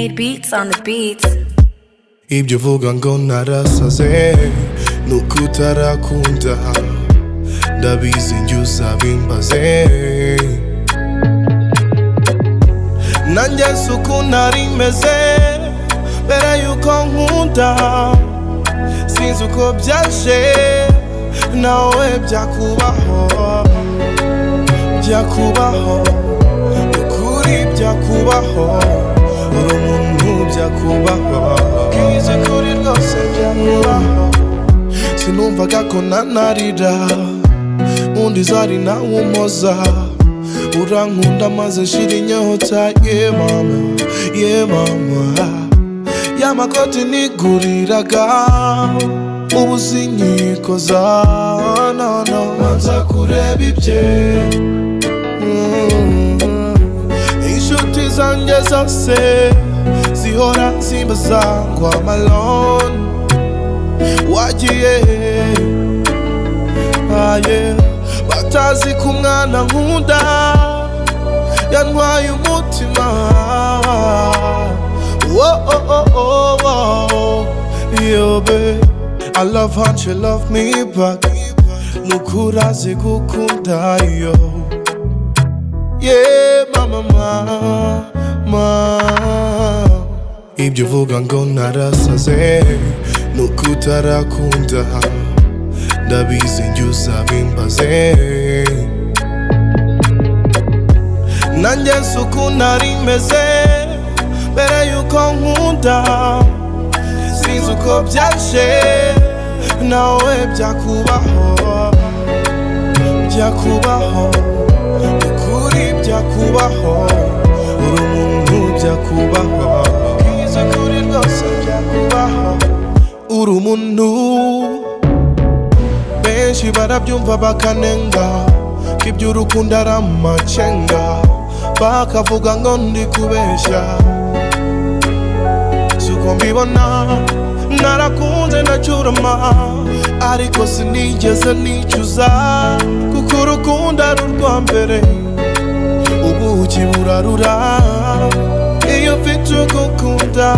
Made beats on the beats. Ibyo vuga ngo narasaze nuko utarakunda ndabizi njye uzabimbaze nanjye suko nari meze mbere yuko nkunda sinzi uko byaje nawe byakubaho ukuri byakubaho uri umuntu byakubaho kize kuri rwose byakubaho sinumvaga ko nanarira undi zari nawe umpoza urankunda maze shira inyota yeah mama y'amakoti niguriraga ubu sinyikoza no manza kureba ibye inshuti zanjye zose zihora zimbaza ngo amalone wagiye batazi ko umwana nkunda yantwaye umutima yo babe I love how you love me back nukuri azi gukunda yo yeah mama ibyo uvuga ngo narasaze nuko utarakunda ndabizi njye uzabimbaze nanjye suko nari meze mbere yuko nkunda sinzi uko byaje nawe byakubaho ukuri byakubaho uri umuntu byakubaho kize kuri rwose byakubaho uri umuntu benshi barabyumva bakanenga ko iby'urukundo ari amacenga bakavuga ngo ndi kubeshya suko mbibona narakunze ndacyurama ariko sinigeze nicuza kuko urukundo ari urwa mbere ubuki burarura iyo ufite ugukunda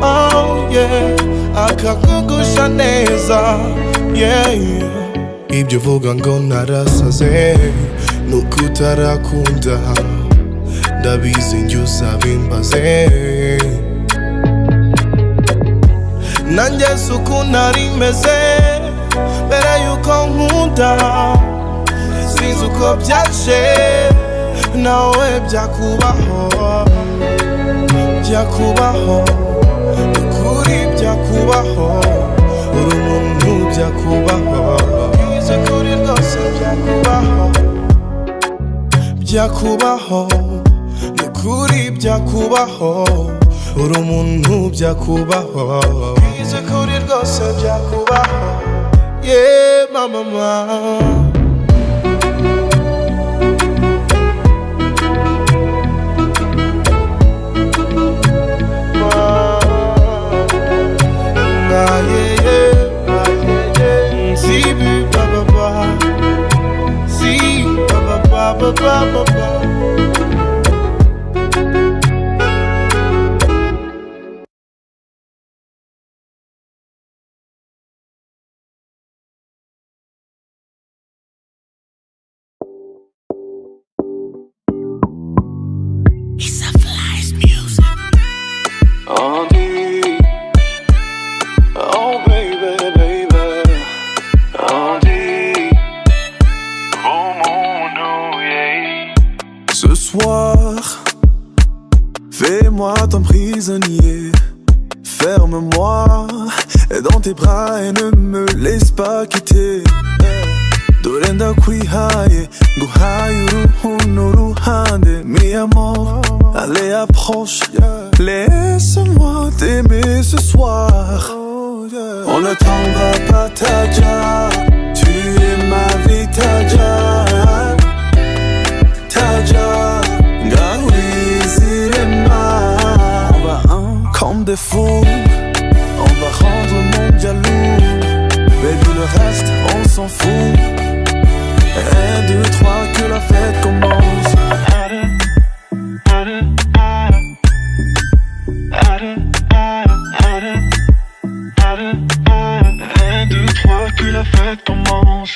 oh yeah akakugusha neza yeah ibyo uvuga ngo narasaze nuko utarakunda ndabizi njye uzabimbaze nanjye suko nari meze mbere yuko nkunda sinzi uko byaje nawe byakubaho ukuri byakubaho uri umuntu byakubaho kize kuri rwose byakubaho nukuri byakubaho uri umuntu byakubaho kize kuri rwose byakubaho yeah mama Ce soir, fais-moi ton prisonnier. Ferme-moi dans tes bras et ne me laisse pas quitter. Dorenda kwihaye, nguhaye urukundo ruhande, mi amor. Allez approche, laisse-moi t'aimer ce soir. On ne t'en va pas Tadja, tu es ma vie Tadja. Tadja, Gaouizi on va comme des fous, on va rendre le monde jaloux. Baby le reste on s'en fout. 1, 2, 3 que la fête commence. puis la fête commence.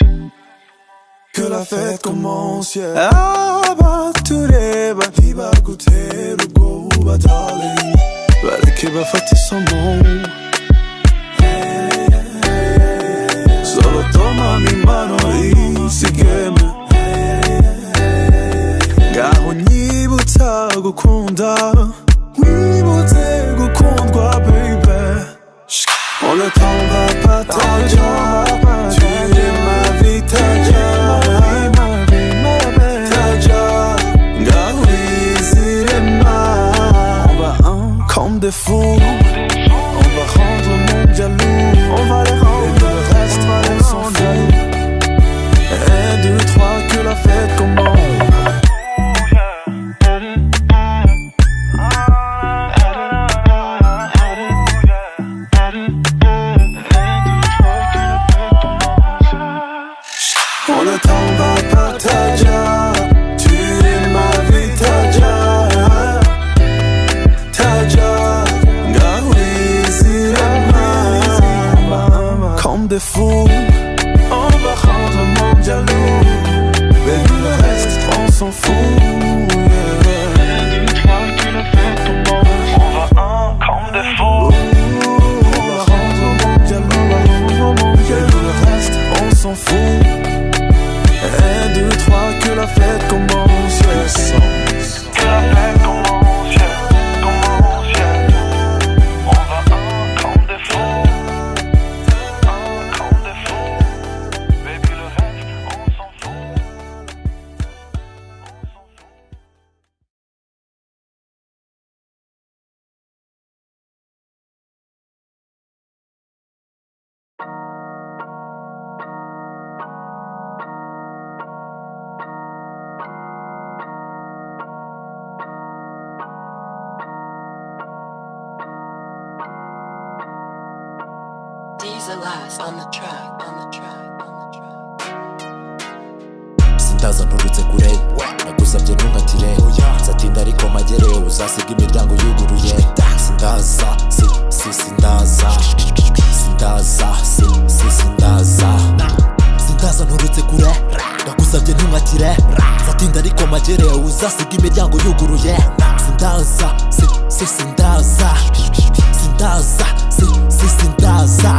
Que la fête commence, yeah. Abatureba ntibagutera ubwoba darling, bareke bafate isomo. Solo tomame impano isigeme, ngaho nyibutsa gukunda, wibutse gukundwa baby. Le temps va pas Tadja, tu es ma vie Tadja, Tadja, Gaoui Zirema. On va comme des fous, on va rendre le monde jaloux, on va les rendre, et le reste va les s'en fout. 1, 2, 3, que la fête commence. Le temps va pas Tadja, tu es ma vie Tadja, Tadja, Gaoui Zirema. Comme des fous, on va rendre le monde jaloux, mais le reste on s'en fout. Comme des fous, on va rendre le monde jaloux, mais le reste on s'en fout. 1, 2, 3, que la fête commence, yes. Que la fête commence, yeah. Commence, yeah. On va comme des fous, comme des fous. Baby, le reste, on s'en fout. Diesel last on the track, on the track, on the track. Sindaza nturutse kure, nagusabye ntunkatire, nzatinda ariko magere, uzasiga imiryango yuguruye. Sindaza, sindaza, sindaza, sindaza. Sindaza nturutse kure, nagusabye ntunkatire, nzatinda ariko magere, uzasiga imiryango yuguruye. Sindaza, sindaza, sindaza, sindaza.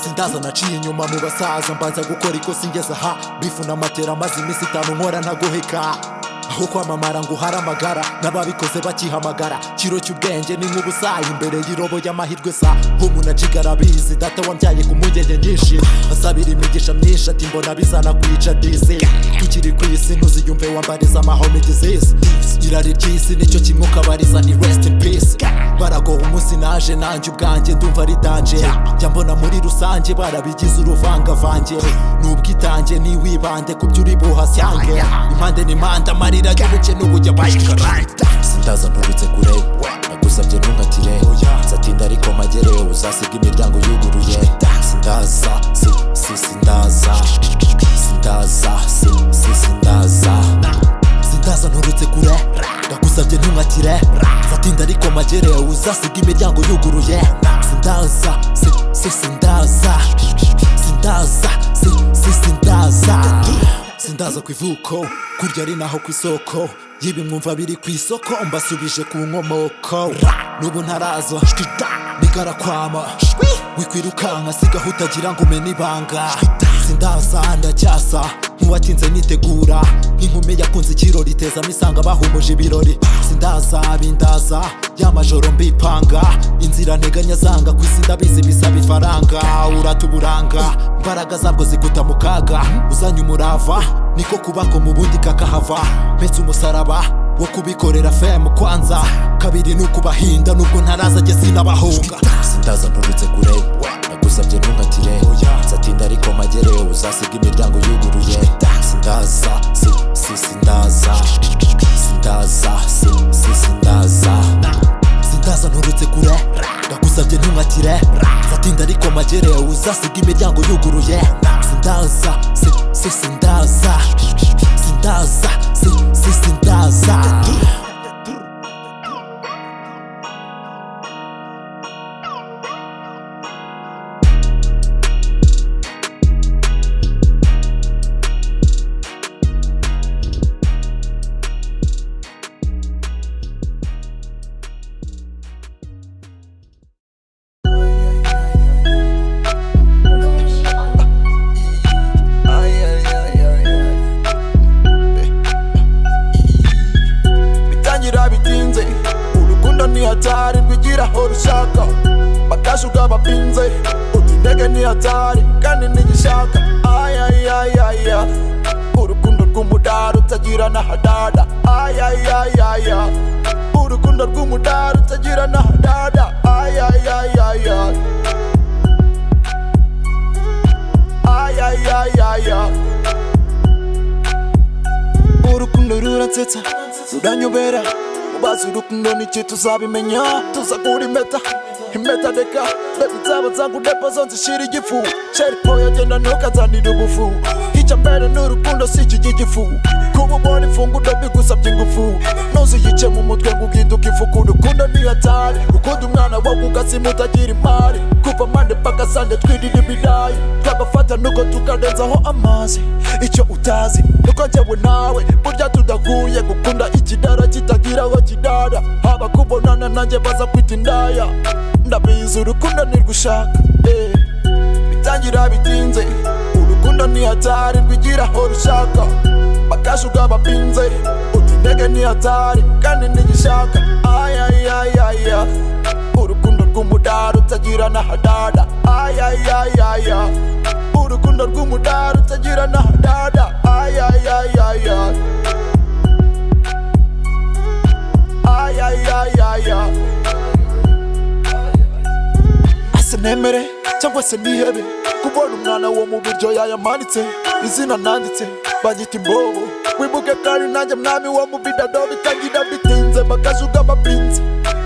Sindaza naciye inyuma mu basaza, mbanza gukora ikosa ingeze aha, bifu n'amatera amaze iminsi 5 nkora ntaguheka. Aho kwamamara ngo uharamagara, n'ababikoze bakihamagara. Kiro cy'ubwenge ni nk'ubusayi imbere y'irobo y'amahirwe sa. Umuntu ajigara bizi, data wambyaye ku mpungenge nyinshi, asabira imigisha myinshi ati mbona bizana kwica dizi. Tukiri ku isi ntuziyumve wambariza amahome disease, irari ry'isi nicyo kimwe ukabariza ni rest in peace. Baragoha umunsi naje nanjye ubwanjye ndumva ari danger, njya mbona muri rusange barabigize uruvangavange. N'ubwitange niwibande ku byo uri buhasange, impande n'impande amarira y'ubukene ubujya bashikara. Sindaza nturutse kure, nagusabye ntunkatire, nzatinda ariko magere, uzasiga imiryango yuguruye. Sindaza, sindaza, sindaza, sindaza. Sindaza nturutse kure, nagusabye ntunkatire, nzatinda ariko magere, uzasiga imiryango yuguruye. Sindaza, sindaza, sindaza, sindaza. Sindaza ku ivuko, kurya ari naho ku isoko, yibi mwumva biri ku isoko, mbasubije ku nkomoko. N'ubu ntaraza nigarakwama, wikwirukanka sigaho utagira ngo umene ibanga. Sindaza ndacyasa nk'uwatinze nitegura, nk'inkumi yakunze ikirori itezamo isanga bahumuje ibirori. Sindaza bindaza y'amajoro mbipanga, inzira nteganya zanga ku isi ndabizi bisaba ifaranga. Uratuburanga imbaraga zabwo ziguta mu kaga, uzanye umurava niko kubako mu bundi kakahava. Mpetse umusaraba wo kubikorera fm kwanza, kabiri nukubahinda nubwo ntaraza jye sinabahunga. Sindaza nturutse kure, nagusabye ntunkatire, nzatinda ariko magere, uzasiga imiryango yuguruye. Sindaza, sindaza, sindaza, sindaza. Sindaza nturutse kure, nagusabye ntunkatire, nzatinda ariko magere, uzasiga imiryango yuguruye. Sindaza, sindaza, sindaza, sindaza. aho rushaka bakashuka bapinze uti intege ni hatari kandi ntigishaka ayayayaya urukundo rw'umudari utagira n'ahadada ayayayaya urukundo rw'umudari utagira n'ahadada ayayayaya ayayayaya urukundo ruransetsa ruranyobera mubazi urukundo niki tuzabimenya tuzagura impeta deka baby zaba zangu depo zonse shira igifu sheri poya genda ntukazanire ubufu icya mbere ni urukundo si iki gifu kuba ubona ifunguro bigusabye ingufu ntuziyice mu mutwe ngo uhinduke ifuku urukundo ni hatari ukunda umwana wawe ugasima utagira imari kuva mande paka sande twirira ibidayi twagafata nuko tukarenzaho amazi icyo utazi nuko njyewe nawe burya tudahuye gukunda ikidara kitagira aho kidara haba kubonana nanjye baza kwita indaya ndabizi urukundo nirgushaka bitangira bitinze urukundo ni hatari rwigira aho rushaka bakashuka bapinze uti intege ni hatari kandi ntigishaka ayayayaya urukundo rw'umudari utagira n'ahadada ayayayaya urukundo rw'umudari utagira n'ahadada ayayayaya ayayayaya nemere cyangwa se nihebe kubona umwana wo mu biryo yayamanitse izina nanditse bagita imbobo wibuke kandi nanjye mwami wo mu bidado bitagira bitinze bakajuga bapinze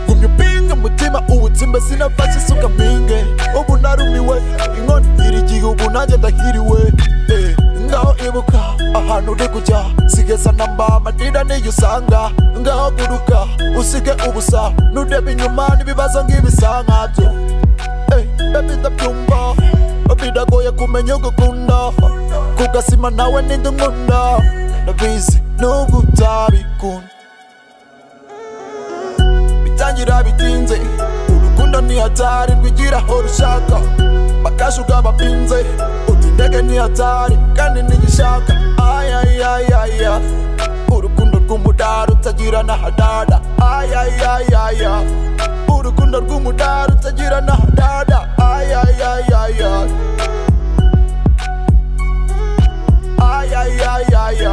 gumya upinge umutima uwutsimbe sinafashe isuka mpinge ubu narumiwe inkoni iri igihe ubu nanjye ndahiriwe ngaho ibuka ahantu uri kujya sigeza namba amadira niyo usanga ngaho guruka usige ubusa nureba inyuma n'ibibazo nk'ibisa nkabyo baby ndabyumva bidagoye kumenya ugukunda kugasima nawe ninde unkunda ndabizi nubwo utabikunda bitangira bitinze urukundo ni hatari rwigira aho rushaka bakashuka bapinze uti intege ni hatari kandi ntigishaka ayayayaya urukundo rw'umudari utagira n'ahadada ayayayaya urukundo rw'umudari utagira n'ahadada ayayayaya ayayayaya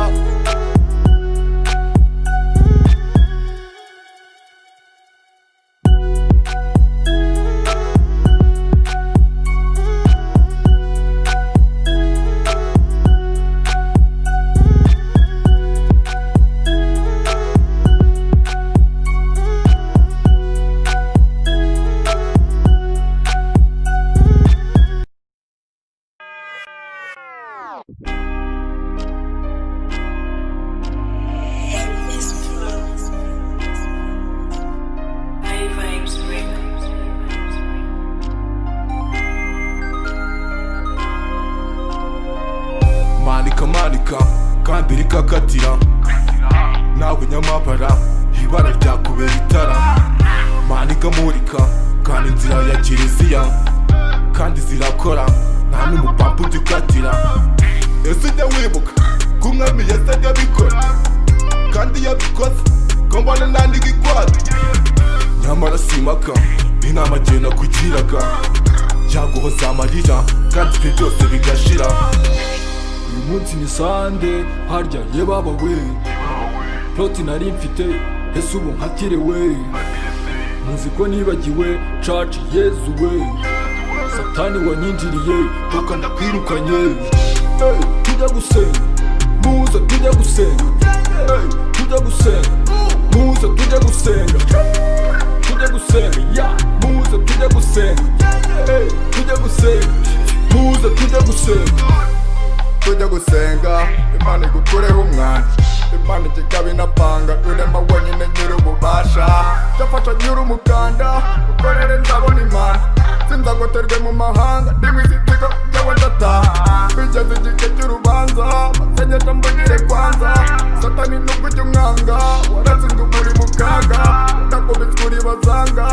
manika kandi rikakatira nawe nyamabara ibara ryakubera itara manika murika kandi inzira ya kiliziya kandi zirakora nta n'umupampa udukatira ese ujya wibuka ko umwami yasaga abikora kandi yabikoze ko mbona nandi gikwata nyamara simaka inama agenda kugiraga yaguhoza amarira kandi ibyo byose bigashira uyu munsi ni sande harya ye baba we ploti nari mfite ese ubu nkatire we muzi ko nibagiwe church yezu we satani wanyinjiriye toka ndakwirukanye tujya gusenga muza tujya gusenga tujya gusenga muza tujya gusenga tujya gusenga ya muza tujya gusenga tujya gusenga muza tujya gusenga tujya gusenga imana igukureho umwana imana ikikabi inapanga urema wenyine nyir'ububasha cyafasha nyir'umukanda ukorere nzabona imana sinzagoterwe mu mahanga ndimwizitigo jyewe ndataha bigeze igihe cy'urubanza masengesho mbugire kwanza satani nubwo ujya umwanga waratsinze uri mu kaga udakubitswe uri bazanga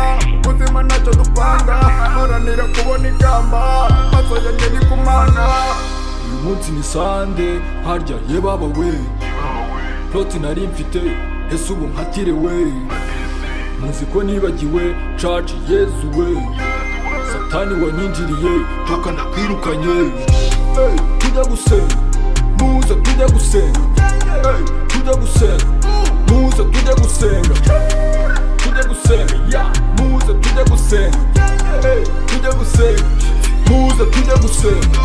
ubuzima ntacyo dupanga haranira kubona ikamba maso yanjye ni kumana uyu munsi ni sande harya ye baba we ploti nari mfite ese ubu nkatire we muzi ko nibagiwe church Yezu we satani wanyinjiriye toka ndakwirukanye tujya gusenga muze tujya gusenga tujya gusenga muze tujya gusenga tujya gusenga ya muze tujya gusenga tujya gusenga muze tujya gusenga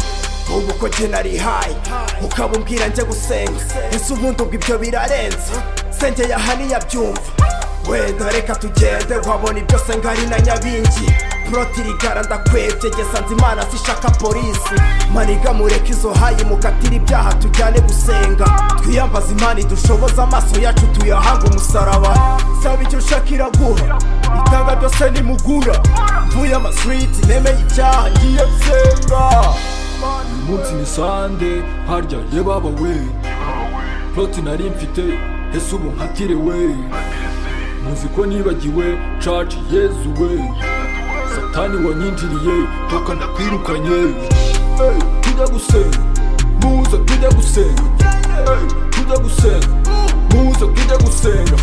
ubu ko jye narihaye ukaba umbwira njye gusenga ese ubundi ubwo ibyo birarenze senge yahani yabyumva wenda reka tugende wabona ibyo senga ari na nyabingi protirigara ndakwebye gesanze imana zishaka polisi maniga mureka izo hayi mukatira ibyaha tujyane gusenga twiyambaza imana idushoboza amaso yacu tuyahanga umusaraba saba icyo ushaka iraguha itanga byose nimugura mvuye amaswiti nemeye icyaha ngiye gusenga uyu munsi ni sande harya ye baba we ploti nari mfite ese ubu nkatire we muzi ko nibagiwe church Yezu we satani wanyinjiriye toka ndakwirukanye tujya gusenga muze tujya gusenga tujya gusenga muze tujya gusenga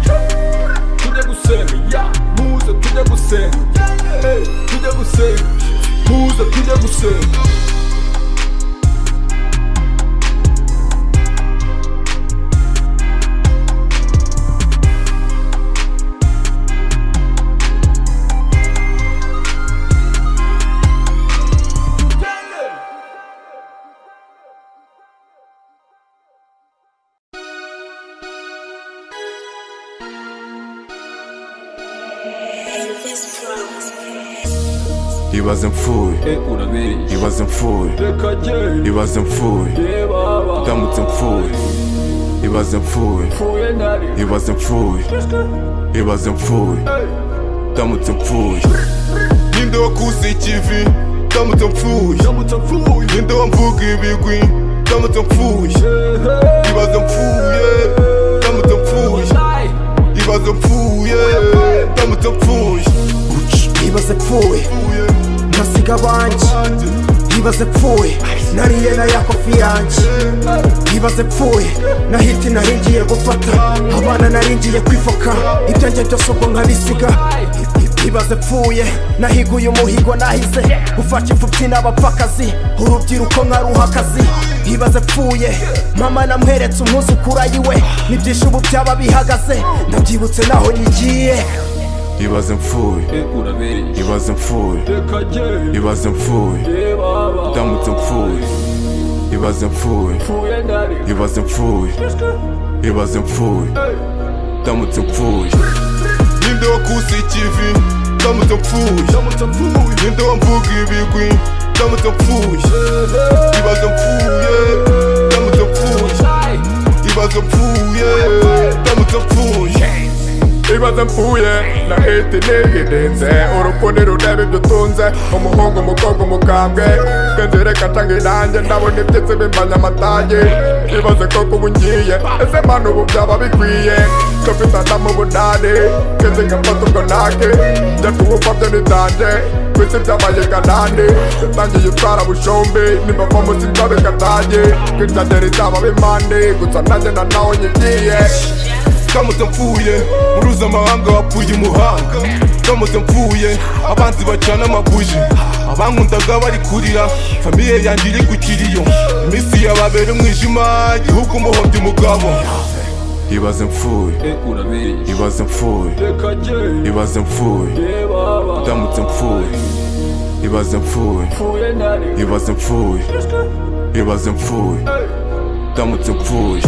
tujya gusenga ya muze tujya gusenga tujya gusenga muze tujya gusenga Ibaze mfuye urabeye Ibaze mfuye reka jye Ibaze mfuye ye baba ndamutse mfuye Ibaze mfuye pfuye nari Ibaze mfuye Ibaze mfuye ndamutse mfuye ninde wakuze ikivi ndamutse mfuye ndamutse mfuye ninde wamvuga ibigwi ndamutse mfuye Ibaze mfuye ndamutse mfuye Ibaze mfuye ndamutse mfuye ibaze pfuye nasiga abanje ibaze pfuye nariye na ya kofi yanjye ibaze pfuye na hiti naringiye gufata abana naringiye kwifoka ibyanjye byose ubwo nkabisiga ibaze pfuye nahiguye umuhigo nahize gufasha imfubyi n'abapfakazi urubyiruko nkaruha akazi ibaze pfuye mama namweretse umwuzukuru ayiwe n'ibyinshi ubu byaba bihagaze ndabyibutse naho nyigiye Ibaze mfuye urabeye Ibaze mfuye reka jye Ibaze mfuye ye baba ndamutse mfuye Ibaze mfuye pfuye nari Ibaze mfuye Ibaze mfuye ndamutse mfuye ninde wakuze ikivi ndamutse mfuye ndamutse mfuye ninde wamvuga ibigwi ndamutse mfuye Ibaze mfuye ndamutse mfuye Ibaze mfuye ndamutse mfuye Ibaze mfuye na hiti nihirinze urukundo rureba ibyo utunze umuhungu umukobwa umukambwe kenshi reka ncange nanjye ndabona ibyitsi bimbanya amatage ibaze koko ubu ngiye ese manu ubu byaba bikwiye ko mfitana mu bunani kenshi ngafata ubwo nake njya kuwumva byo nitanje ku isi byabaye kanani nangiye utwara bushombe nimbava mu sinza bikatange kwicagera izaba bimande gusa nanjye na nawe nyigiye ndamutse mfuye muruzi amahanga wapfuye umuhanga ndamutse mfuye abanzi bacana amabuji abankundaga bari kurira famiye yanjye iri ku kiriyo iminsi yababera umwijima igihugu umuhombya umugabo Ibaze mfuye urabeye Ibaze mfuye reka jye Ibaze mfuye ye baba ndamutse mfuye Ibaze mfuye pfuye nari Ibaze mfuye Ibaze mfuye ndamutse mfuye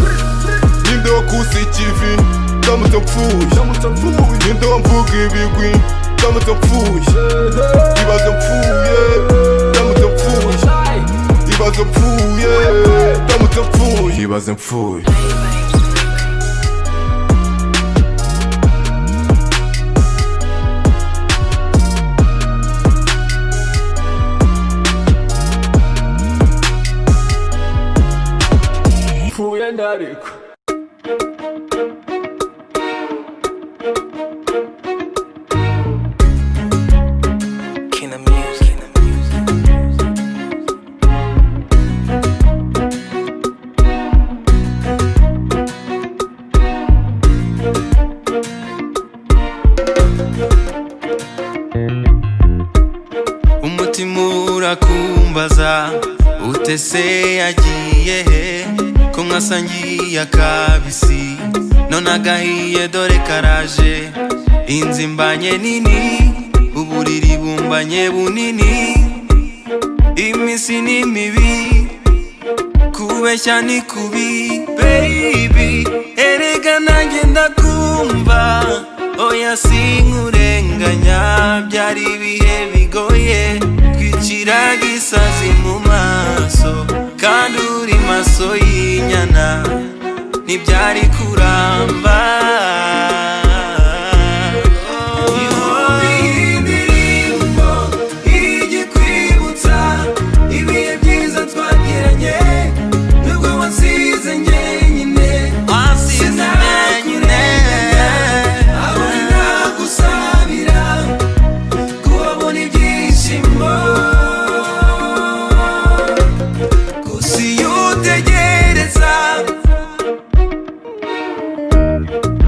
ninde wakuze ikivi ndamutse mfuye ndamutse mfuye ninde wamvuga ibigwi ndamutse mfuye Ibaze mfuye ndamutse mfuye Ibaze mfuye ndamutse mfuye Ibaze mfuye pfuye ndariko urakumbaza ute se yagiye he ko mwasangiye akabisi none agahiye dore karaje inzu imbanye nini uburiri bumbanye bunini imisi ni mibi kubeshya ni kubi baby erega nanjye ndakumva oya sinkurenganya byari ibihe bigoye twicira gisazi mu maso kandi uri maso y'inyana ntibyari kuramba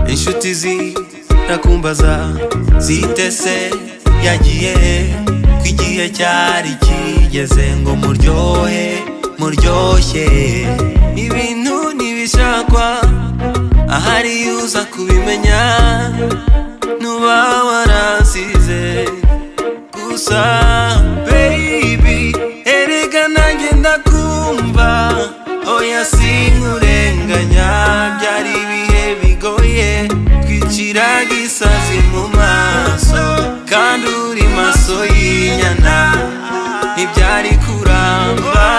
inshuti zirakumbaza zitese yagiye ko igihe cyari kigeze ngo muryoshye ibintu ntibishakwa ahari uza kubimenya nuba waransize gusa baby erega nanjye ndakumva oya sinkurenganya byari ibihe bigoye twicira gisazi mu maso kandi uri maso y'inyana ntibyari kuramba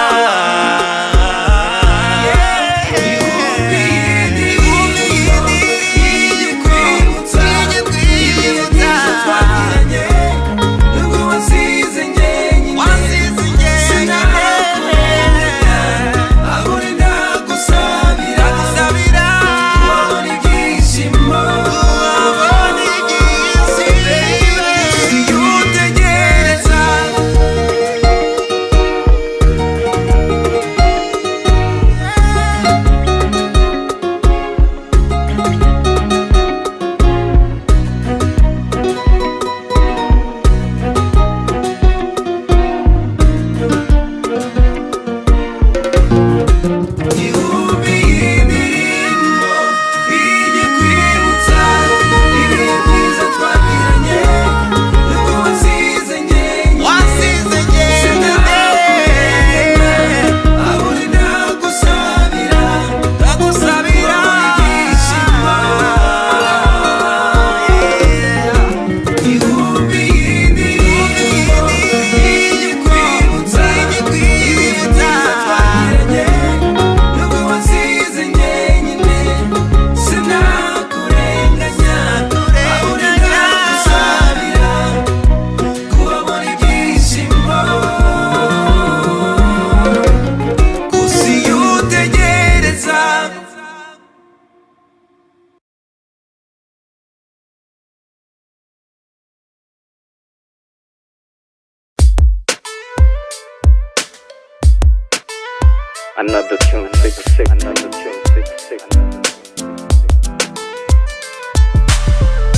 Another tune, 66, another tune, 66.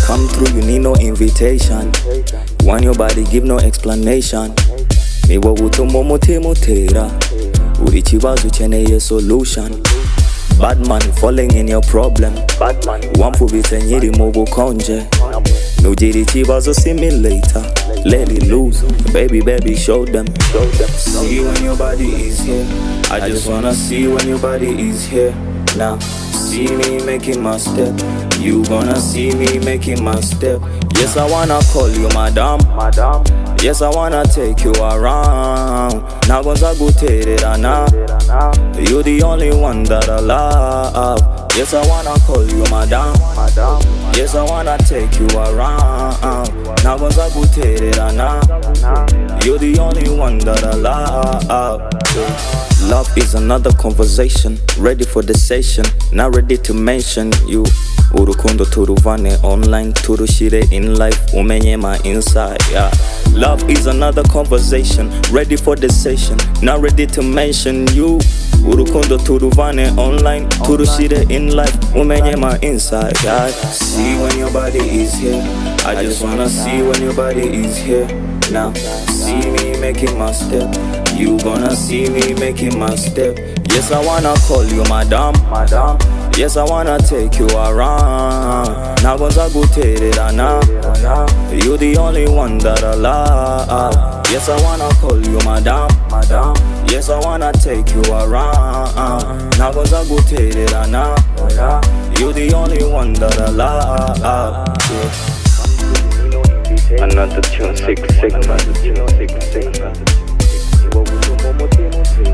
Come through, you need no invitation. Want your body, give no explanation. Ni wowe utuma umutima utera uri ikibazo ukeneye solution. Bad man falling in your problem. Wamfubitse nkiri mu bukonje. Nugira ikibazo simulator. Let it loose, baby, show them. See when your body is here. I just wanna see when your body is here. Now, see me making my step. You gonna see me making my step. Yes, I wanna call you madam. Yes, I wanna take you around. Now gonza guterera na. You're the only one that I love. Yes, I wanna call you madam. Yes, I wanna take you around. Now gonza guterera na. You're the only one that I love. Love is another conversation. Ready for the session. Not ready to mention you. Urukundo turuvane online, turushire in life, umenye my inside, yeah. Love is another conversation, ready for the session, not ready to mention you. Urukundo turuvane online, turushire in life, umenye my inside, yeah. See when your body is here, I just wanna see when your body is here. Now, see me making my step. You gonna see me making my step. Yes, I wanna call you madam. Yes, I wanna take you around. Nagonza gutererana. You the only one that I love. Yes, I wanna call you madam. Yes, I wanna take you around. Nagonza gutererana. You the only one that I love. Another tune, six.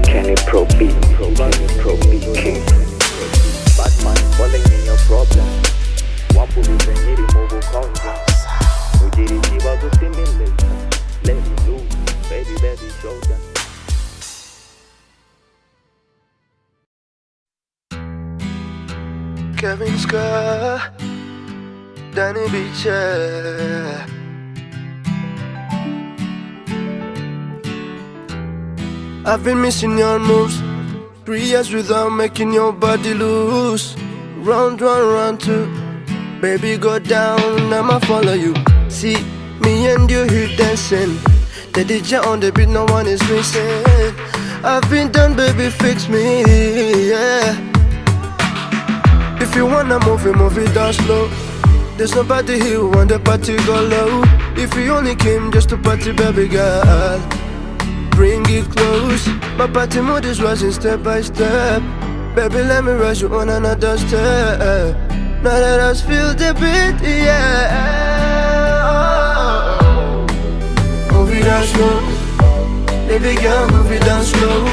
Kenny Pro Beat King. Batman falling in your problem. Wampu bizenyiri mubu konja. Ujiri jiba gustimulate. Let it loose, baby show them. Kevin Scott, Danny Beecher. I've been missing your moves. 3 years without making your body loose. Round two. Baby, go down, I'ma follow you. See, me and you here dancing. The DJ on the beat, no one is missing. I've been done, baby, fix me, yeah. If you wanna move it down slow. There's nobody here who want the party go low. If you only came just to party, baby girl, bring it close. My party mood is rising step by step. Baby, let me rush you on another step. Now let us feel the beat, yeah. Move it down slow. Baby girl, move it down slow.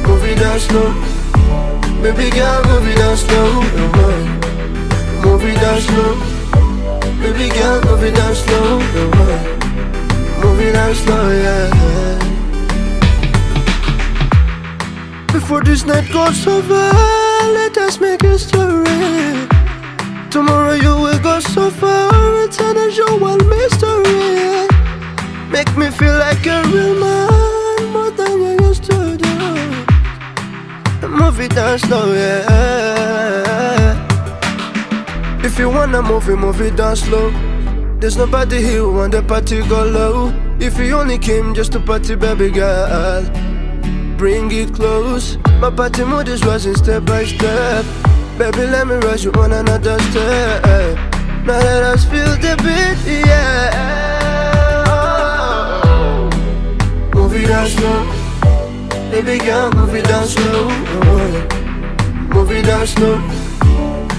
Move it down slow. Baby girl, move it down slow. Move it down slow. Baby girl, move it down slow. Move it down slow, yeah. Before this night goes over, let us make history. Tomorrow you will go so far, it's an unusual mystery. Make me feel like a real man, more than you used to do. Move it down slow, yeah. If you wanna move it down slow. There's nobody here who want the party go low. If you only came just to party, baby girl, bring it close. My party mood is rising step by step. Baby, let me rush you on another step. Now let us feel the beat, yeah. Move it down slow. Baby girl, move it down slow. Move it down slow.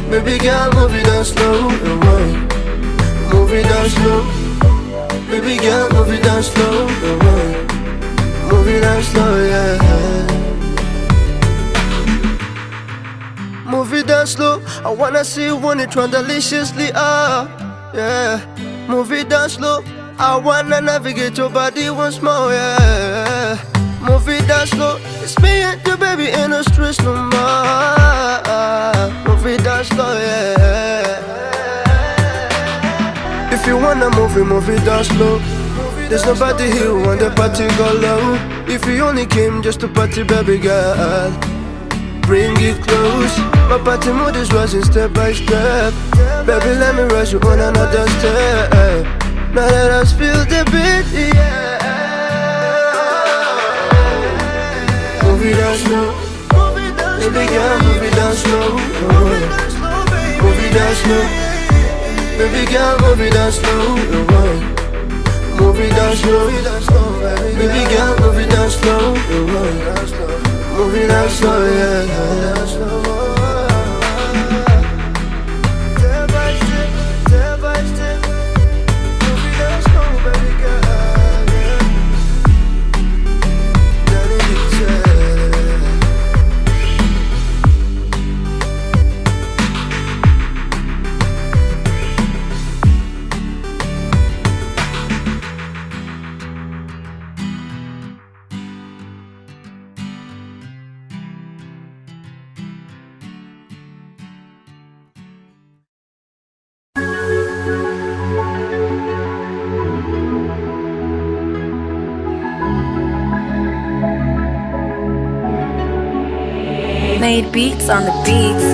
Baby girl, move it down slow. Move it down slow. Baby girl, move it down slow. Move it down slow, yeah. Move it down slow. I wanna see you when it run deliciously up, yeah. Move it down slow. I wanna navigate your body once more, yeah. Move it down slow. It's me and you, baby, ain't no stress no more. Move it down slow, yeah. If you wanna move it down slow. There's nobody here who want the party go low. If you only came just to party, baby girl, bring it close. My party mood is rising step by step. Baby, let me rush you on another step. Now let us feel the beat, yeah. Move it down slow. Baby girl, move it down slow. Move it down slow. Baby girl, move it down slow. Move it down slow. Baby girl, move it down slow. Move it down slow, yeah. Step by step, step by step. Move it down slow, baby girl, yeah. Danny Beecher. Made beats on the beats.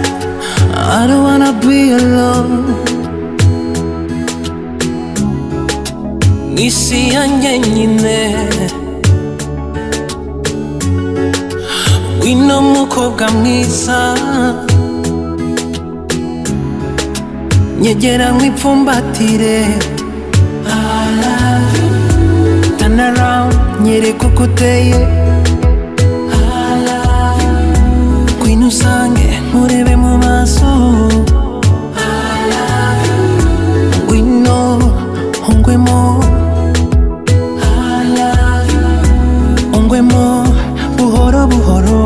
I don't wanna be alone. mw'isi yanjye nyine. Wino mukobwa mwiza, nyegera mwipfumbatire. Turn around, nyereka uko uteye. Ngwino usange nkurebe mu maso. Ngwino ungwemo, ungwemo buhoro buhoro.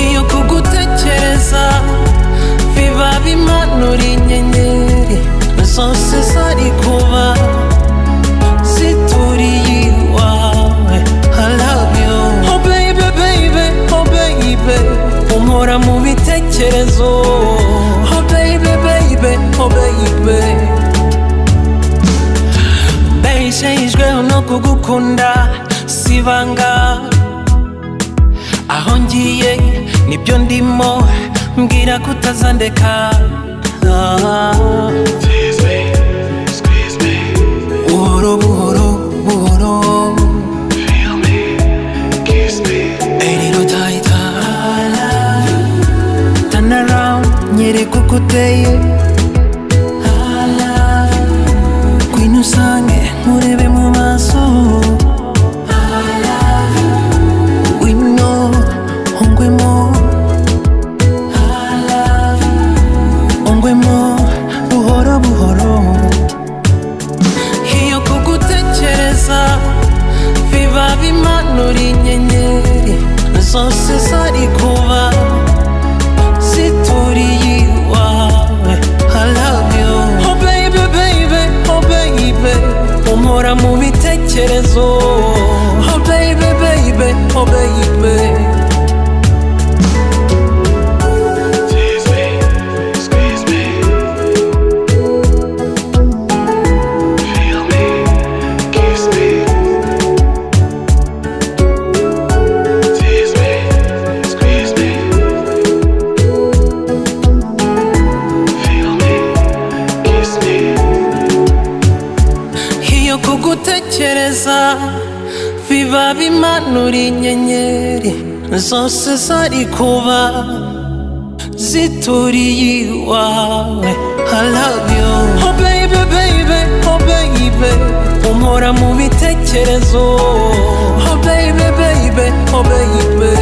Iyo kugutekereza biba bimanura inyenyeri zose zari kuba zituriye iwawe. I love you, oh baby baby, oh baby, umpora mu bitekerezo. Oh baby baby, oh baby, mbeshejweho no kugukunda sibanga. Aho ngiye nibyo ndimo, mbwira kutazandeka. Buhoro buhoro buhoro, feel me, kiss me, a little tighter. Turn around, nyereka uko uteye. Ngwino usange nkurebe mu maso. Ngwino ungwemo, ungwemo buhoro buhoro. Iyo kugutekereza biba bimanura inyenyeri zose zari kuba zituriye iwawe. I love you, oh baby baby, oh baby, umpora mu bitekerezo. Oh baby baby, oh baby. Kugutekereza biba bimanura inyenyeri zose zari kuba zituriye iwawe. I love you, oh baby baby, oh baby, umpora mu bitekerezo. Oh baby baby, oh baby,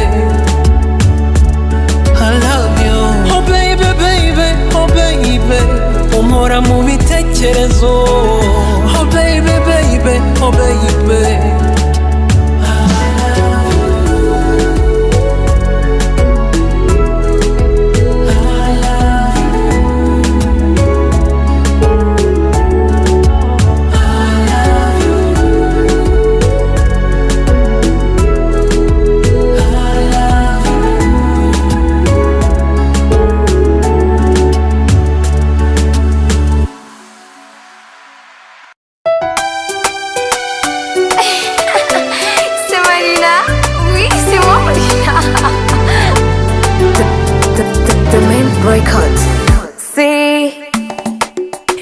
I love you, oh baby baby, oh baby, umpora mu bitekerezo. Oh baby baby, oh baby. Records. See,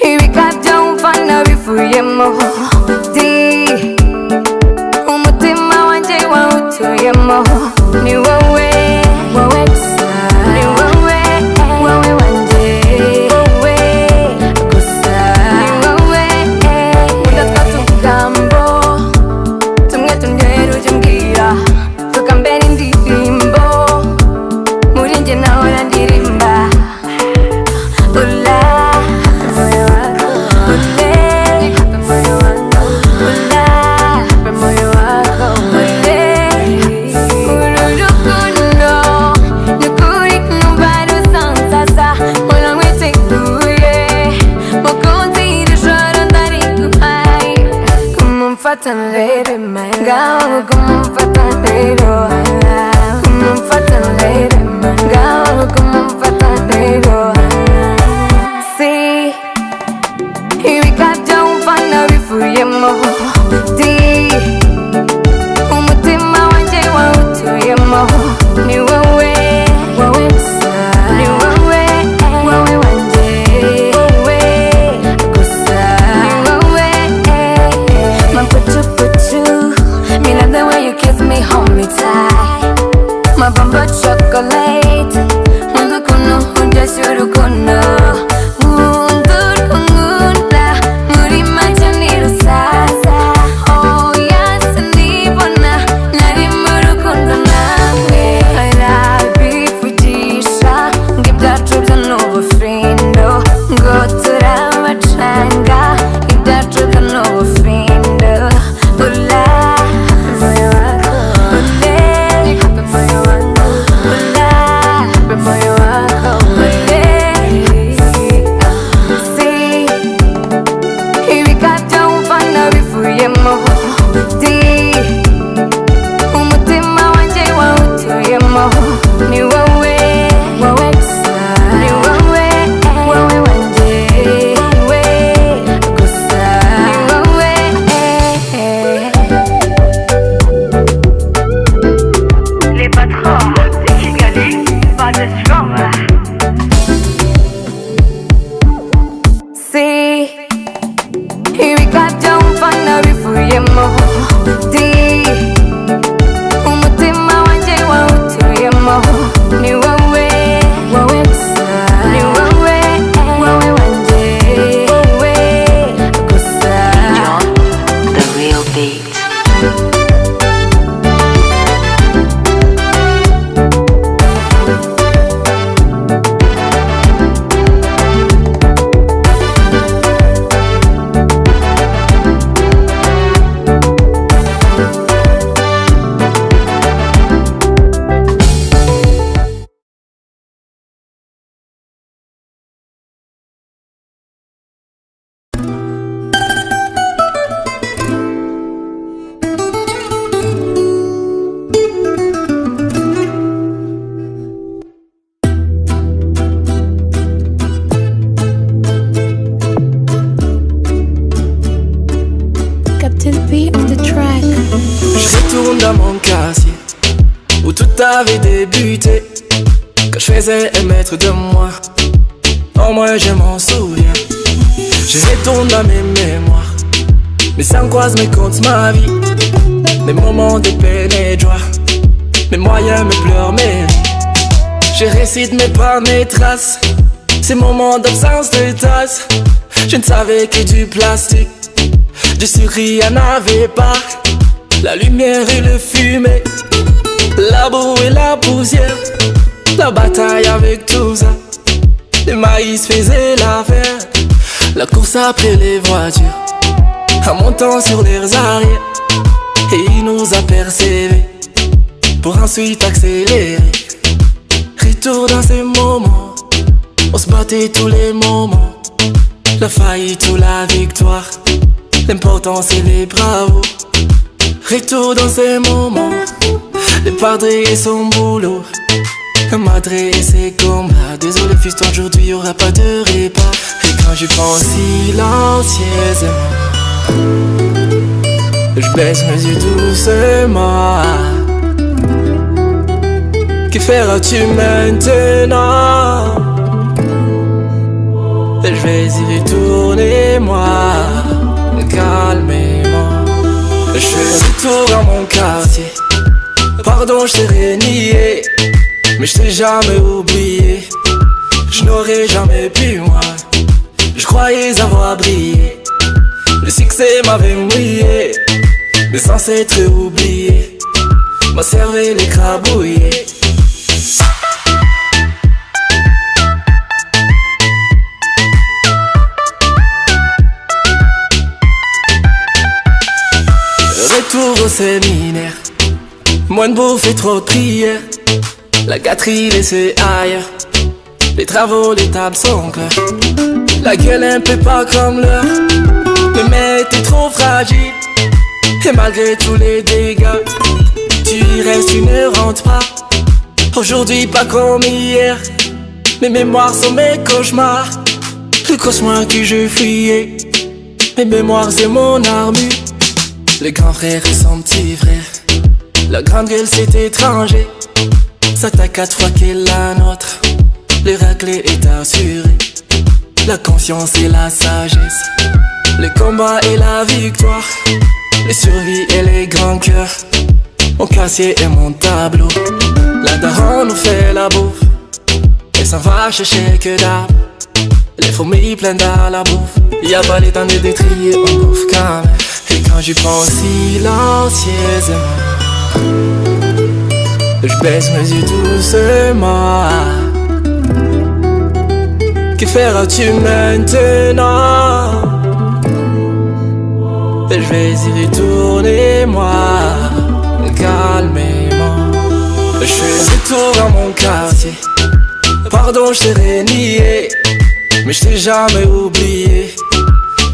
ibikabyo umfana bivuyemo. Di, umutima wanjye wawutuyemo. Ni wowe, wowe gusa. Ni wowe, wowe wanjye. Wowe gusa. Ni wowe, udatwata utugambo tumwe tumwe ujya umbwira tukambera indirimbo muri njye nahora ndirimba. Fatanlere manga, como fatanero, como fatanlere manga, como fatanero. Sí, ibikabyo umfana bivuyemo. Di, umutima wanjye wawutuyemo. Ni wowe, wowe gusa. Ni wowe, wowe wanjye. Wowe gusa. Ni wowe. tie. My bumper chocolate. Mundu kuno huja shuru kuno. Mundur kungunda. Muri majani rusasa. Oh yes, nibona. Nari murukundo namwe. Harabifujisha. Ngibyacu byo n'ubufindo. Ngo turabacanga. Ibyacu byo n'ubufindo. Ula. De moi, oh moi je m'en souviens. Je retourne dans mes mémoires, mes angoisses, mes comptes, ma vie, mes moments de peine et de joie, mes moyens, mes pleurs, mes vies. Je récite mes pas, mes traces, ces moments d'absence de tasse. Je ne savais que du plastique, du sucre il n'y en avait pas. La lumière et le fumée, la boue et la poussière. La bataille avec tout ça, le maïs faisait l'affaire. La course après les voitures, en montant sur leurs arrières. Et il nous a persévérés, pour ensuite accélérer. Retour dans ces moments, on se battait tous les moments. La faillite ou la victoire, l'important c'est les bravos. Retour dans ces moments, le padre et son boulot. Madre et ses combats. Désolé fiston, aujourd'hui y'aura pas de repas. Et quand j'y pense silencieusement, je baisse mes yeux doucement. Que feras-tu maintenant? Je vais y retourner moi, calmement. Je fais retour à mon quartier. Pardon, je t'ai renié, mais je t'ai jamais oublié. Je n'aurais jamais pu moi, je croyais avoir brillé. Le succès m'avait mouillé, mais sans s'être oublié. Ma cervelle écrabouillée. Retour au séminaire, moins de bouffe et trop de prières. La gâterie laissée ailleurs, les travaux, les tables sont claires. La gueule un peu pas comme l'heure, mais t'es trop fragile. Et malgré tous les dégâts, tu y restes, tu ne rentres pas. Aujourd'hui pas comme hier, mes mémoires sont mes cauchemars. Le cauchemar que je fuyais, mes mémoires c'est mon armure. Le grand frère et son petit frère, la grande gueule c'est étranger. S'attaque 4 fois qu'est la nôtre, le raclé est assuré. La confiance et la sagesse, le combat et la victoire, les survies et les grands cœurs. Mon casier et mon tableau. La daronne nous fait la bouffe et s'en va chercher que dalle. Les fourmis pleines dans la bouffe. Y'a pas les temps de détrier, on bouffe quand même. Et quand j'y pense silencieusement, je baisse mes yeux doucement. Que feras-tu maintenant? Je vais y retourner moi, calmement. Je fais le tour dans mon quartier. Pardon, je t'ai renié, mais je t'ai jamais oublié.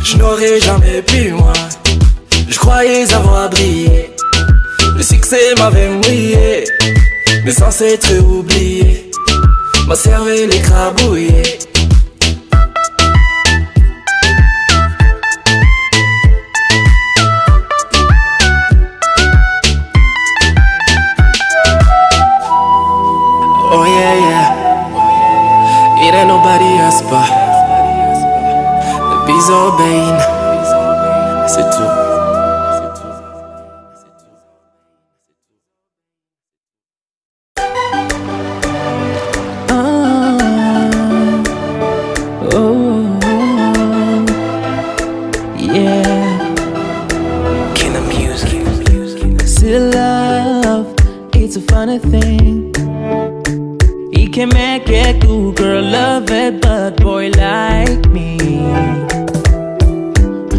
Je n'aurais jamais pu moi. Je croyais avoir brillé. Le succès m'avait mouillé, mais sans être oublié, m'a servi l'écrabouillé. Oh yeah, yeah. It ain't nobody else but the Bizzo Bane. C'est tout. Still love, it's a funny thing. He can make a good girl love it, but boy like me.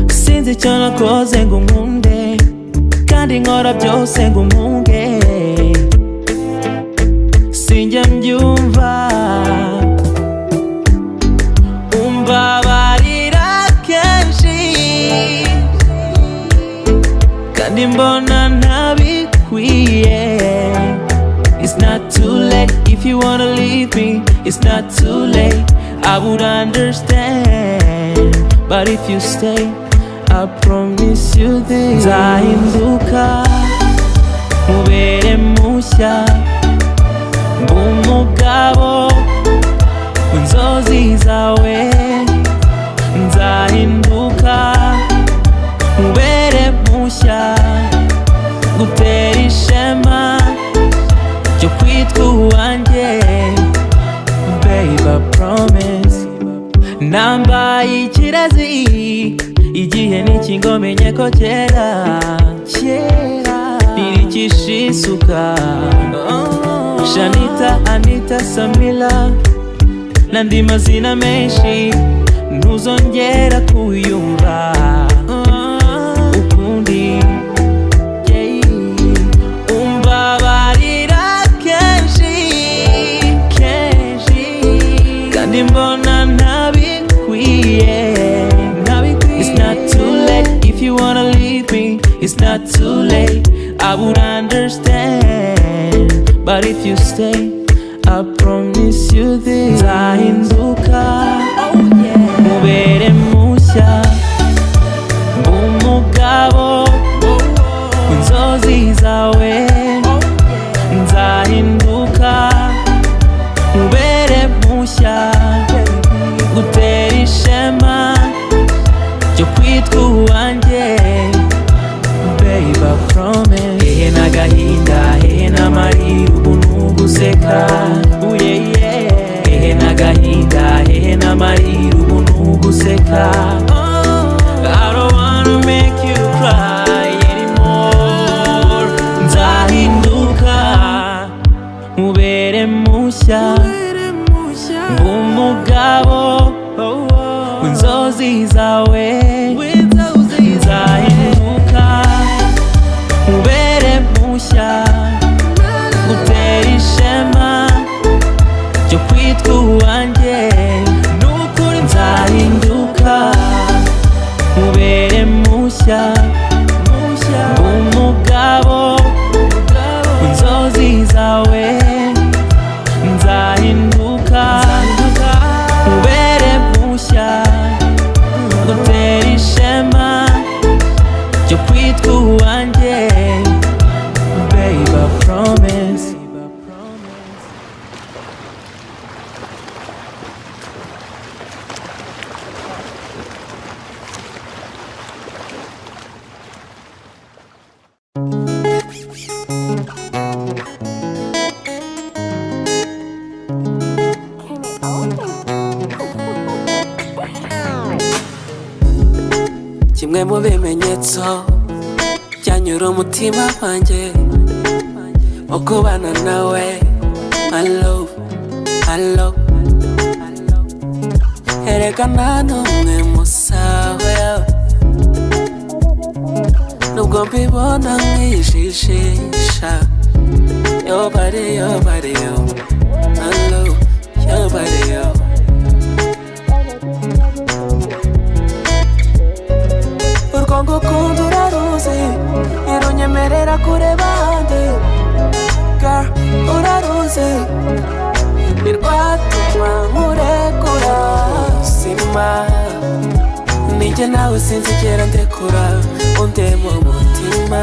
Since cyana koze ngumunde, kandi nkora byose ngumunge. Sinjya mbyumva, umbabarira kenshi, kandi mbona ntabikwiye. It's not too late if you wanna leave me. It's not too late, I would understand. But if you stay, I promise you this. Nzahinduka, mubere mushya, umugabo w'inzozi zawe. Nzahinduka, mubere mushya, gutera ishema ryo kwitwa uwanjye. Babe, I promise. Nambaye ikirezi, igihe nikingomenye ko kera ntirikisha isuka. Shanita, Anita, Samila n'andi mazina menshi ntuzongera kuyumva ukundi. Umbabarira kenshi, kandi mbona ntabikwiye. It's not too late if you wanna leave me. It's not too late, I would understand. But if you stay, I promise you this. Nzahinduka, mubere mushya, umugabo w'inzozi zawe. Nzahinduka, mubere mushya, gutera ishema ryo kwitwa uwanjye. Babe, I promise. Hehe n'agahinda, hehe n'amarira, ubu n'uguseka. Hehe n'agahinda, hehe n'amarira, ubu n'uguseka. I don't wanna make you cry anymore. Nzahinduka, mubere mushya, umugabo w'inzozi zawe. Nzahinduka, mubere mushya, gutera ishema ryo kwitwa uwanjye. Nukuri nzahinduka, mubere mushya, umugabo w'inzozi zawe. Nzahinduka, mubere mushya, gutera bimwe mu bimenyetso byanyura umutima wanjye wo kubana nawe. My love, my love. Erega nta n'umwe musawe, nubwo mbibona nkijijisha. Your body, your body, yo. My love, your body, yo. Urwo ngukunda uraruzi, irunyemerera kureba ahandi. Girl, uraruzi, ntirwatuma nkurekura. Sima, ninjye nawe sinzigera ndekura, undema umutima.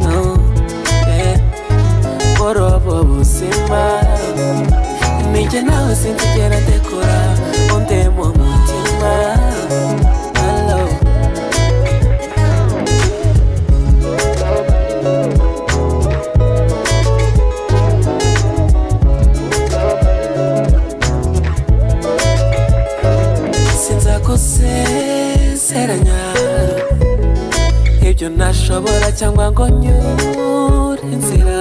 No, yeah, borobo buzima. Ninjye nawe sinzigera ndekura, undema umutima. Hello. Sezeranya ibyo ntashobora cyangwa ngo nyure inzira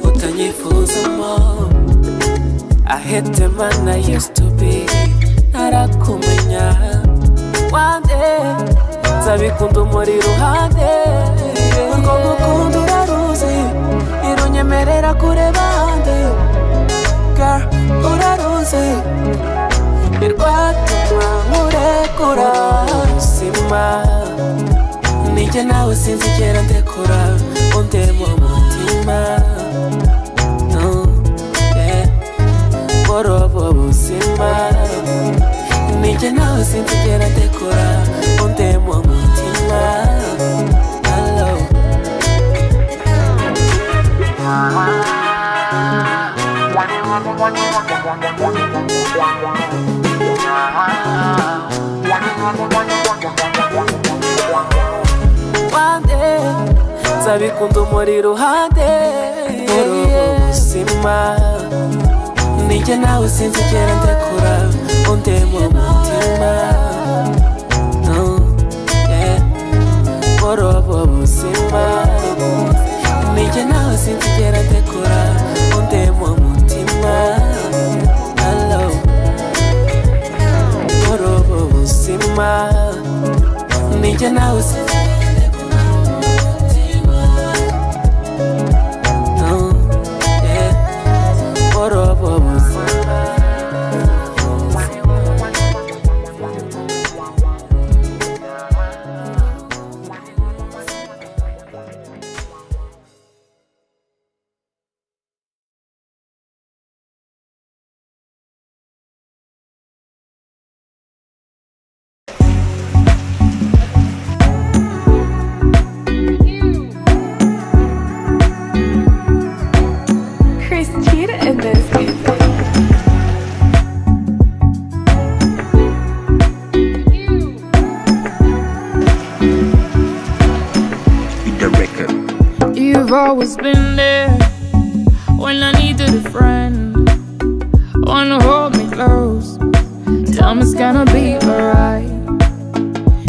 utanyifuzamo. I hate the man I used to be, ntarakumenya. One day nzabikunda umuri iruhande. Urwo ngukunda uraruzi, irunyemerera kureba ahandi. Girl, uraruzi, ntirwatuma nkurekura. Sima, ninjye nawe sinzigera ndekura, undema umutima. No, yeah, borobo buzima. Ninjye nawe sinzigera ndekura, undema umutima. Hello. One day nzabikunda umuri iruhande. Borobo buzima. Ninjye nawe sinzigera ndekura, undema umutima. No, yeah, borobo buzima. Ninjye nawe sinzigera ndekura, undema umutima. Hello. Borobo buzima. Ninjye nawe sinzigera ndekura, umutima. No, yeah, borobo buzima. You've always been there when I needed a friend. Wanna hold me close, tell me it's gonna be alright.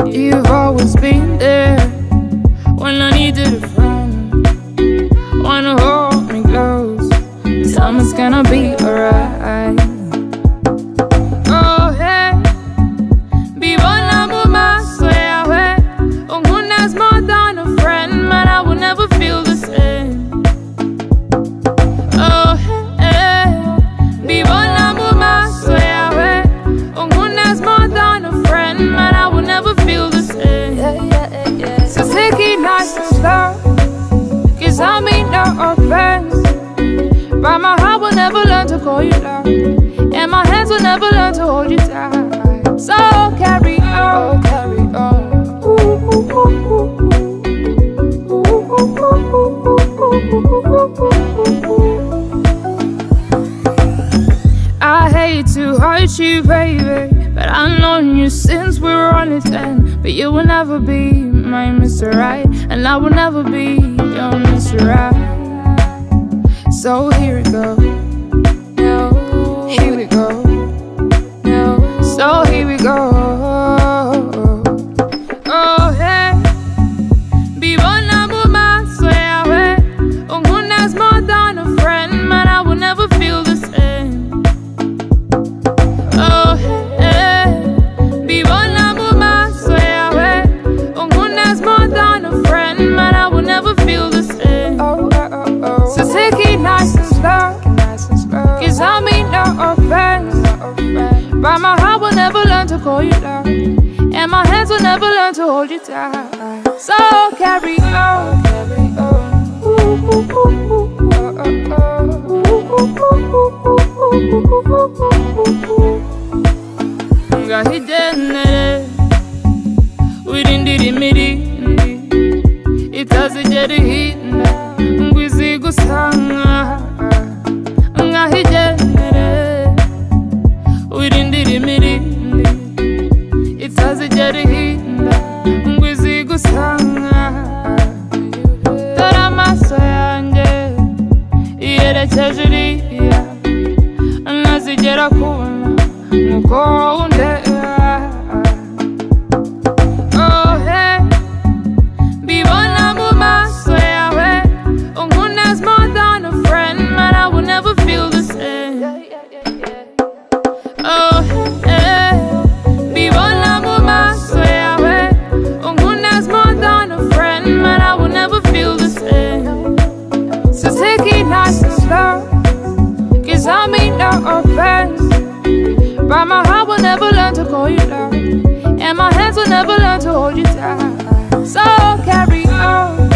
You've always been there when I needed a friend. Wanna hold me close, tell me it's gonna be alright. Oh hey, vivo la muma swear away. Unguna's more than a friend, man, I will never feel the same. Oh hey, vivo la muma swear away. Unguna's more than a friend, man, I will never feel the same. So take it nice and slow, 'cause I mean no offense, but my heart will never learn to call you love, and my hands will never learn to hold you tight. So carry on, carry on. I hate to hurt you, baby, but I've known you since we were only 10. But you will never be my Mr. Right, and I will never be your Mr. Right. So here we go, here we go, so here we go. call you love, and my hands will never learn to hold you tight. So carry on, carry on. Ngahijenere wirindira imirindi itazigera ihinda ngo izigusanga. Ngahijenere wirindira imirindi itazigera ihinda ngo izigusanga. Dore amaso yanjye yerekeje iriya ntazigera kubona nk'uko undeba. Oh hey, mbibona mu maso yawe unkunda as more than a friend, man, I will never feel the same. Oh hey, mbibona mu maso yawe unkunda as more than a friend, man, I will never feel the same. So take it nice and slow, 'cause I mean no offense, but my heart will never learn to call you love, and my hands will never learn to hold you tight. So carry on.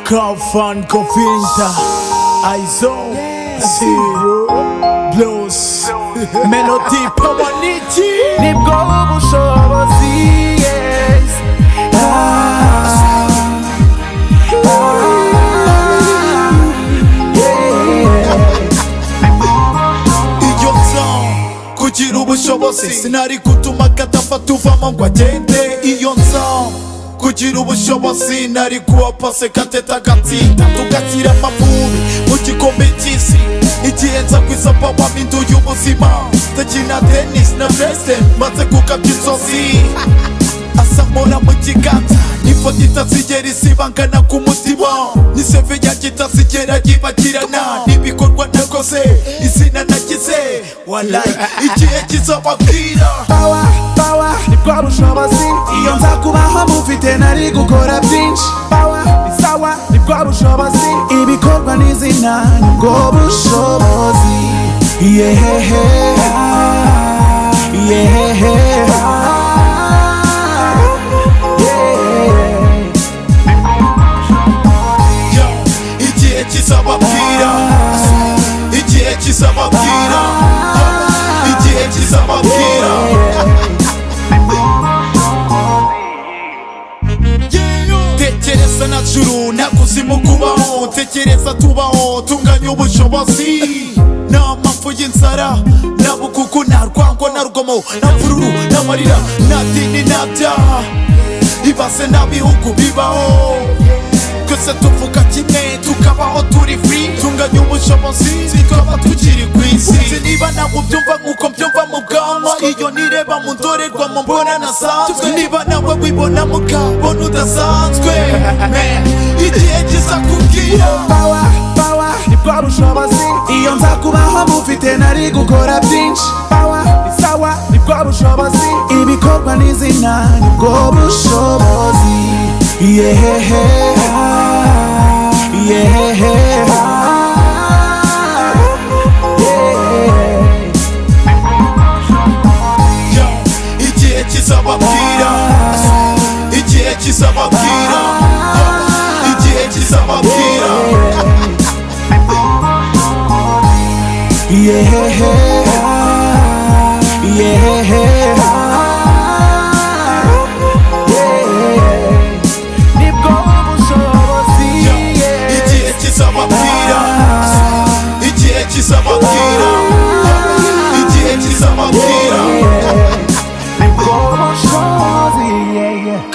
Crowdfund Cofinta Aizo Zero Blues Melody Pawanichi Nibwo ubushobozi yes Iyo nza kugira ubushobozi sinari gutuma Kadafa tuvamo ngo agende. Iyo nza kugira ubushobozi nari kuwa pase Kateta gatsinda tugashyira amavubi mu gikombe cy'isi. Igihe nza kwisapa waminduye ubuzima ndakina tennis na wrestling maze kugabya inzozi. Asamura mu kiganza ifoto itazigera isibangana ku mutima, n'iseve yanjye itazigera yibagirana n'ibikorwa nakoze izina nagize. Wallahi igihe kizababwira Power nibwo bushobozi, iyo nza kubaho mufite nari gukora byinshi. Power ni sawa nibwo bushobozi, ibikorwa n'izina nibwo bushobozi. Yehehe yehehe igihe kizababwira, igihe kizababwira, igihe kizababwira. Tekereza na juru na kuzimu kubaho, tekereza tubaho tunganya ubushobozi. Nta mpamvu y'inzara nta bukuku nta rwango nta rugomo nta mvururu nta marira nta dini nta byaha. Ibaze nta bihugu bibaho, twese tuvuga kimwe tukabaho turi free. Tunganya ubushobozi tukaba tukiri ku isi. Sinzi niba nawe ubyumva nk'uko mbyumva mu bwanwa, iyo nireba mu ndorerwamo mbona nasanzwe. Niba nawe wibona mu kabona udasanzwe, igihe kiza kubwira. Power nibwo bushobozi, iyo nza kubaho mufite nari gukora byinshi. Power ni sawa nibwo bushobozi, ibikorwa n'izina nibwo bushobozi. Yehehe yehehe igihe kizababwira, igihe kizababwira, igihe kizababwira. Yehehe yehehe nibwo bushobozi, igihe kizababwira, igihe kizababwira, igihe kizababwira. nibwo bushobozi.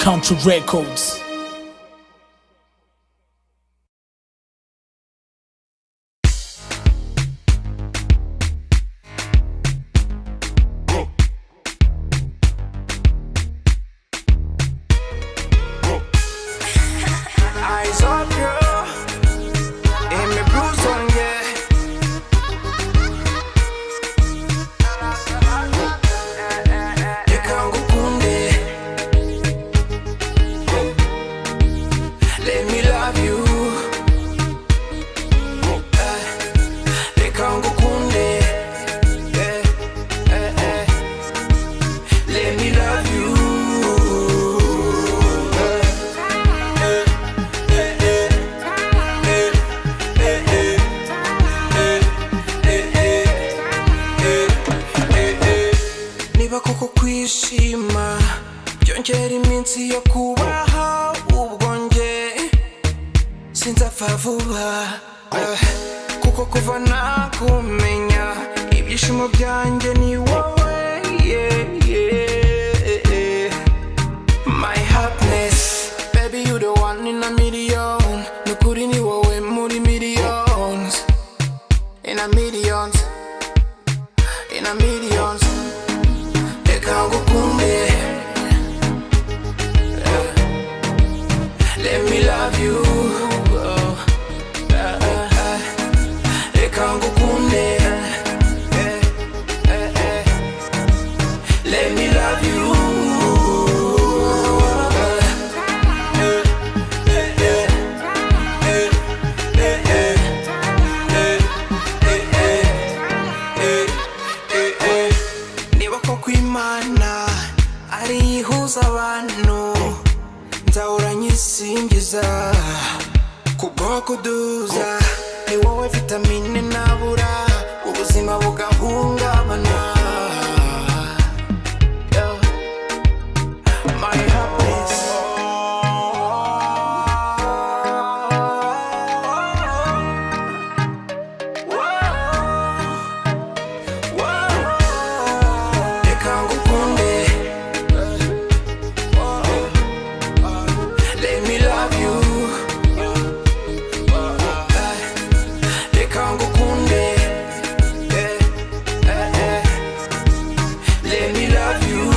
Country Records. Eyes on you, kwishima byongera iminsi yo kubaho ubwo njye sinzapfa vuba kuko kuva nakumenya ibyishimo byanjye ni wowe my happiness baby you the one in a million nukuri ni wowe muri millions in a millions in a millions reka ngukunde let me love you reka ngukunde let me love you niba koko imana ari ihuza abantu nzahora nyisingiza kubwo kuduza ni wowe vitamine nabura ubuzima bugahungabana my happiness reka ngukunde let me love you reka ngukunde let me love you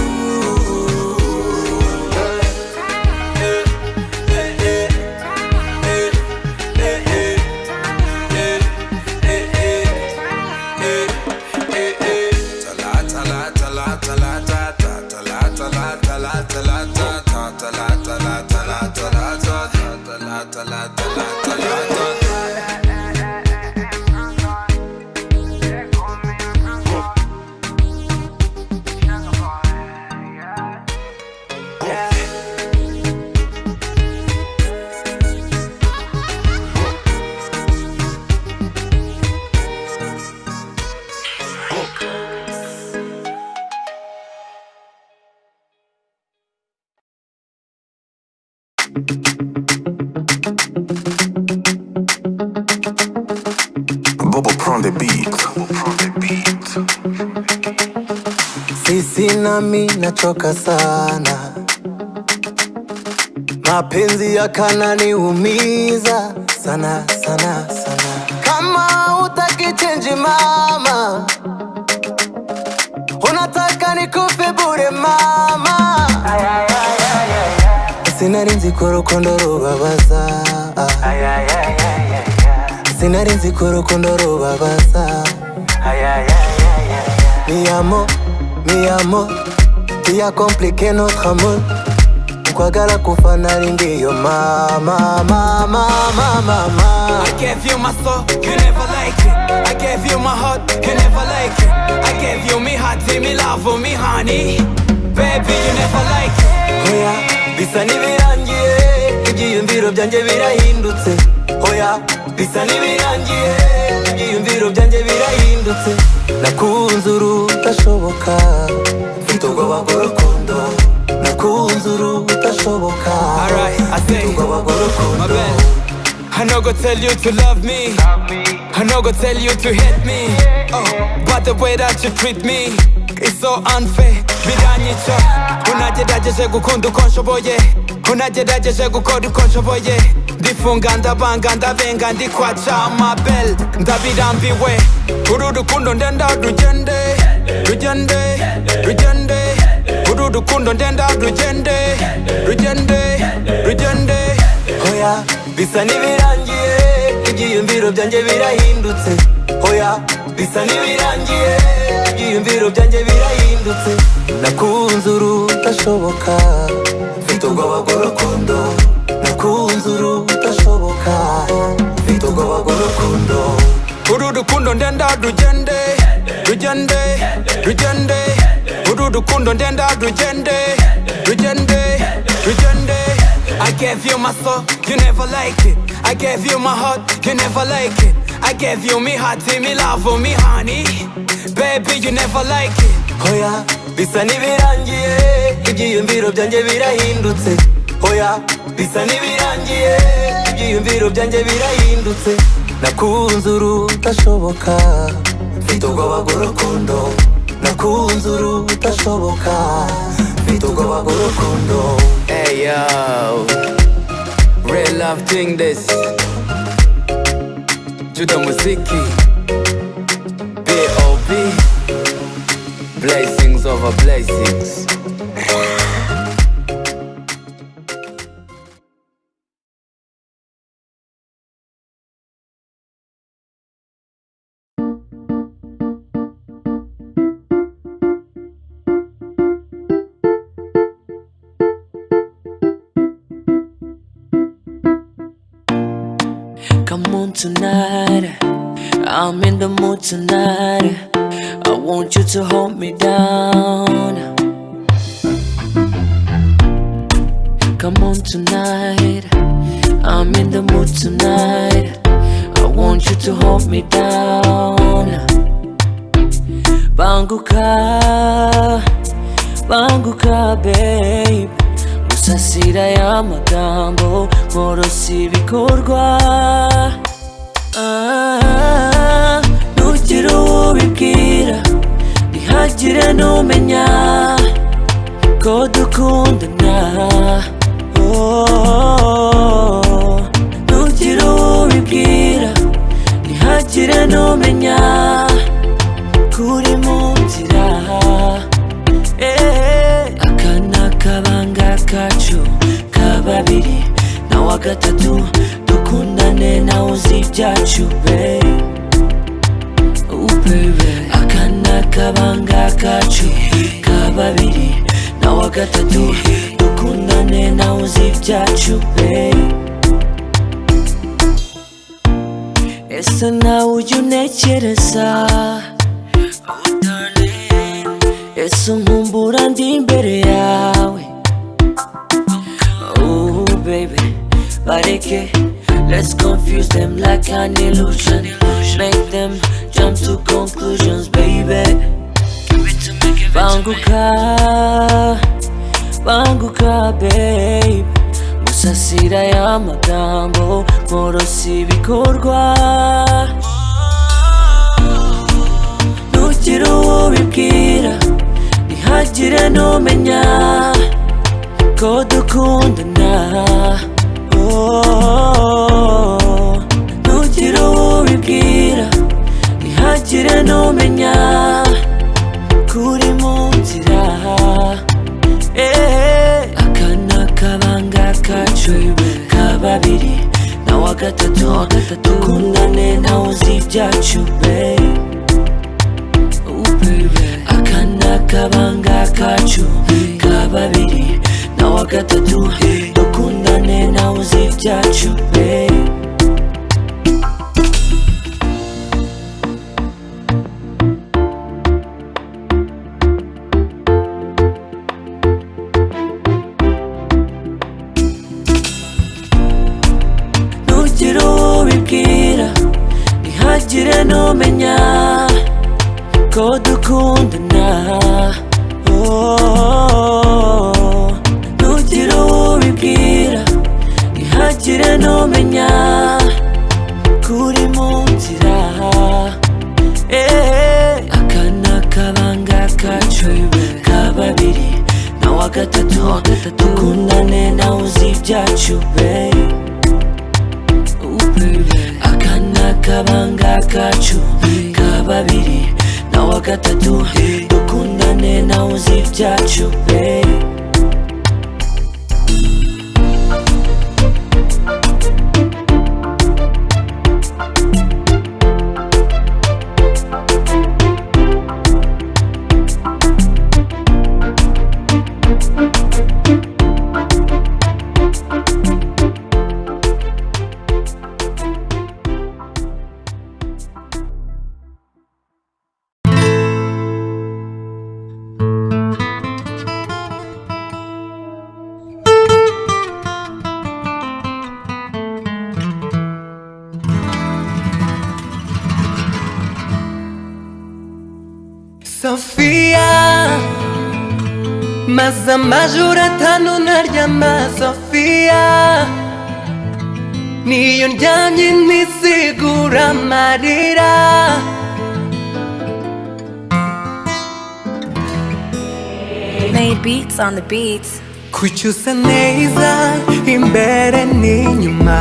Bobo prend des beats. Sisi nami nachoka sana, mapenzi yakananiumiza sana sana sana. Kama utaki change mama, unataka nikufe bure mama. Sinarinzi ko urukundo rubabaza, sinarinzi ko urukundo rubabaza. Mi amor, tu as compliqué notre amour. Kwagala kufa naringiyo mama, mama, mama, mama. I gave you my soul, you never like it. I gave you my heart, you never like it. I gave you me heart, me love, me honey. Baby, you never like it. Oya, bisa nibirangiye, ibyiyumviro byanjye birahindutse. Oya, bisa nibirangiye, ibyiyumviro byanjye birahindutse. Nakunze urutashoboka, mfite ubwoba bw'urukundo. Nakunze urutashoboka, mfite ubwoba bw'urukundo. I no go tell you to love me, I no go tell you to hate me. But the way that you treat me is so unfair. Biranyica, unagerageje gukunda uko nshoboye, unagerageje gukora uko nshoboye. Ndifunga ndabanga ndabenga ndikwaca amabel, ndabirambiwe. Uru rukundo ndenda rugende, rugende, rugende. Uru rukundo ndenda rugende, rugende, rugende. Oya, bisa nibirangiye, ibyiyumviro byanjye birahindutse. Oya, bisa nibirangiye, ibyiyumviro byanjye birahindutse. Nakunze urutashoboka, mfite ubwoba bw'urukundo. Nakunze urutashoboka, mfite ubwoba bw'urukundo. Uru rukundo ndenda rugende, rugende, rugende. Uru rukundo ndenda rugende, rugende, rugende. I gave you my soul, you never like it. I gave you my heart, you never like it. I gave you me heart, me love, me honey. Baby, you never like it. Oya, bisa n'ibirangiye, ibyiyumviro byanjye birahindutse. Oya, bisa n'ibirangiye, ibyiyumviro byanjye birahindutse. Nakunze urutashoboka, mfite ubwoba bw'urukundo. Nakunze urutashoboka, mfite ubwoba bw'urukundo. Hey yo, real love doing this. Juda Muziki, B.O.B. Blessings over blessings. Come on tonight, I'm in the mood tonight. I want you to hold me down. Come on tonight, I'm in the mood tonight. I want you to hold me down. Banguka, banguka babe. Musasira y'amagambo nkorosi ibikorwa. Ntugire uwo ubibwira, ntihagire n'umenya ko dukundana. Ntugire uwo ubibwira, ntihagire n'umenya ko uri mu nzira. Aka ni akabanga kacu ka babiri, na wa gatatu dukundane nawe uzi ibyacu babe. Baby, aka ni akabanga kacu ka babiri, na wa gatatu dukundane nawe uzi ibyacu babe. Ese nawe ujya untekereza, ese unkumbura ndi imbere yawe. Oh baby, bareke, let's confuse them like an illusion. Make them jump to conclusions, baby. Banguka, banguka babe. Musasira y'amagambo nkorosi ibikorwa. Ntugire uwo ubibwira, ntihagire n'umenya ko dukundana. Ntugire uwo ubibwira, ntihagire n'umenya ko uri mu nzira. Aka ni akabanga kacu ka babiri, na wa gatatu dukundane nawe uzi ibyacu babe. Aka ni akabanga kacu ka babiri, na wa gatatu dukundane nawe uzi ibyacu babe. Ntugire uwo ubibwira, ntihagire n'umenya ko dukundana. Ntugire uwo ubibwira, ntihagire n'umenya ko uri mu nzira. Aka ni akabanga kacu ka babiri, na wa gatatu dukundane nawe uzi ibyacu babe. Aka ni akabanga kacu ka babiri, na wa gatatu dukundane nawe uzi ibyacu babe. Sophia, maze amajoro atanu ntaryama Sofia niyo ndyamye ntisigura amarira Made beats on the beats. kucyusa neza imbere n'inyuma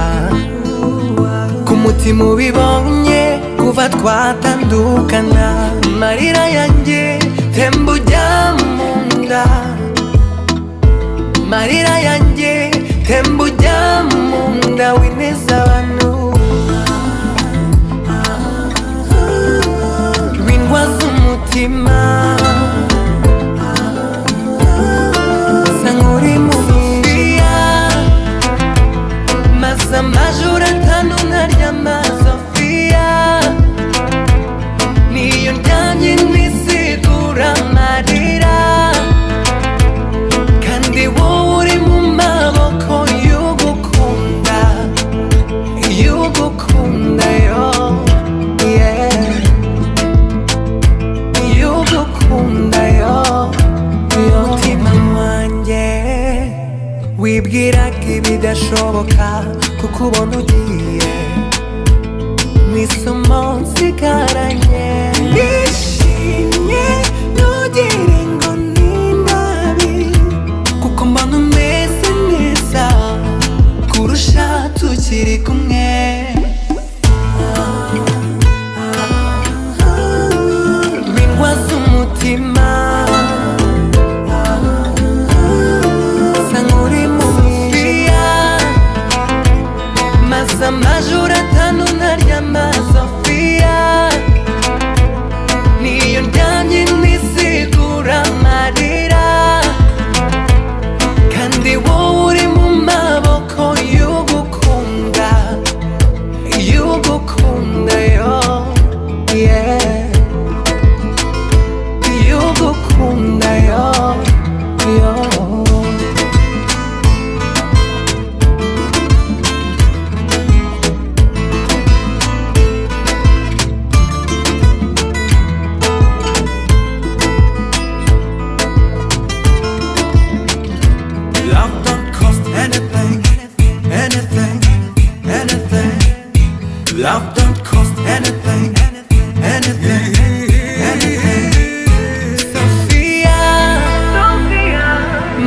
ku mutima ubibonye kuva twatandukana amarira yanjye temba ujya mu nda amarira yanjye temba ujya mu nda wineza abantu windwaza umutima uri mu Sofia maze amajoro atanu ntaryama Sofia niyo ndyamye ntisigura amarira kandi wowe uri mu maboko y'ugukunda yo yeah y'ugukunda yo umutima wanjye wibwiraga ibidashoboka kuko ubona ugiye n'isomo nsigaranye nishimye ntugire ngo ni nabi kuko mbona umeze neza kurusha tukiri kumwe bindwaza umutima amajoro atanu ntaryama Sofia niyo ndyamye ntisigura amarira kandi wowe uri mu maboko y'ugukunda yo yeah y'ugukunda yo Love don't cost anything, anything. Sofia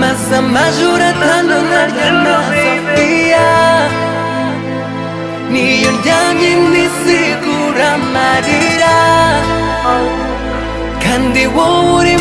maze amajoro atanu ntaryama Sofia niyo ndyamye ntisigura amarira kandi wowe uri